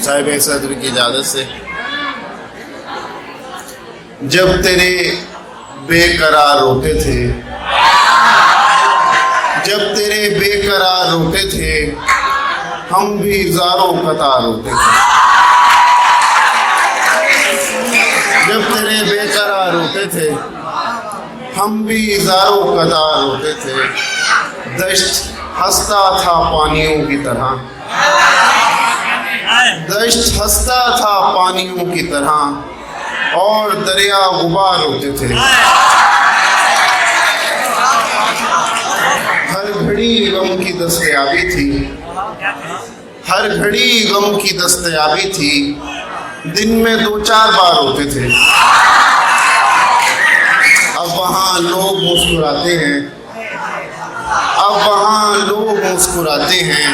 साहिब सदर की इजाज़त से। जब तेरे बेकरार रोते थे, जब तेरे बेकरार रोते थे, हम भी ज़ारों कतार रोते थे। जब तेरे बेकरार रोते थे, हम भी ज़ारों कतार रोते थे। दश्त हंसता था पानियों की तरह, दश्त हंसता था पानियों की तरह, और दरिया गुबार होते थे। हर घड़ी गम की दस्तयाबी थी, हर घड़ी गम की दस्तयाबी थी। दिन में 2-4 बार होते थे। अब वहाँ लोग मुस्कुराते हैं, अब वहाँ लोग मुस्कुराते हैं,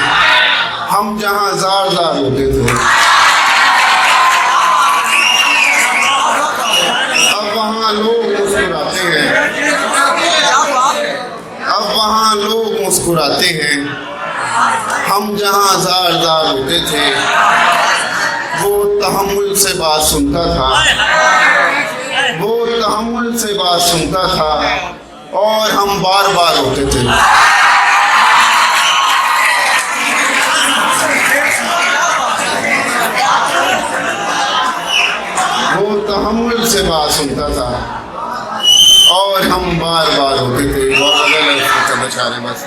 हम जहाँ ज़ार ज़ार होते थे। अब वहाँ लोग मुस्कुराते हैं, अब वहाँ लोग मुस्कुराते हैं, हम जहाँ ज़ार ज़ार होते थे। वो तहम्मुल से बात सुनता था, वो तहम्मुल से बात सुनता था, और हम बार बार होते थे। वो तहम्मुल से बात सुनता था, और हम बार बार होते थे। बस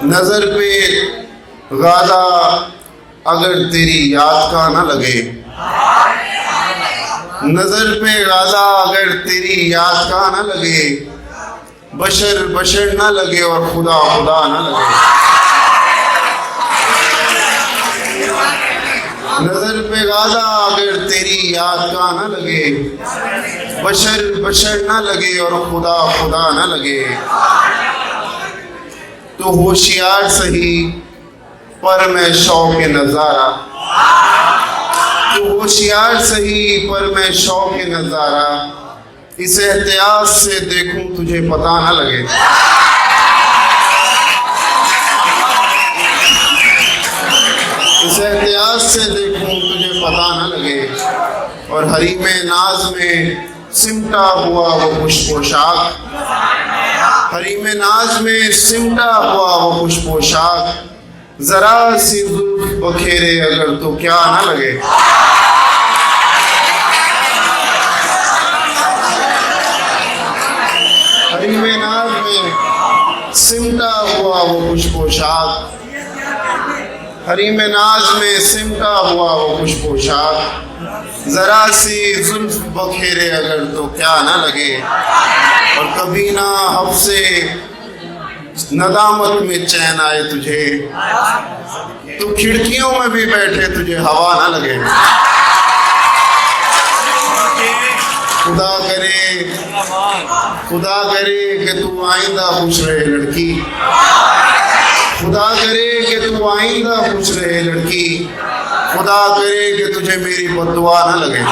नजर पे गादा अगर तेरी याद का ना लगे, नजर पे गादा अगर तेरी याद का ना लगे, बशर बशर ना लगे और खुदा खुदा ना लगे। नजर पे गादा अगर तेरी याद का ना लगे, बशर बशर ना लगे और खुदा खुदा ना लगे। तो होशियार सही पर मैं शौक नजारा, तो होशियार सही पर मैं शौक नजारा। इस एहतियात से देखूं तुझे पता ना लगे, इस एहतियात से देखूं तुझे पता ना लगे। और हरी में नाज में सिमटा हुआ वो खुश पोशाक, हरी में नाज में सिमटा हुआ वो खुश पोशाक। जरा सी जुल्फ बखेरे अगर तो क्या ना लगे। हरी में नाज में सिमटा हुआ वो खुश पोशाक, हरी में नाज में सिमटा हुआ वो खुश पोशाक। जरा सी जुल्फ बखेरे अगर तो क्या ना लगे। और कभी ना हफ्से नदामत में चैन आए तुझे, तो खिड़कियों में भी बैठे तुझे हवा ना लगे। खुदा करे, खुदा करे कि तू आइंदा खुश रहे लड़की, खुदा करे कि तू आइंदा खुश रहे लड़की। खुदा करे कि तुझे मेरी बद्दुआ ना लगे।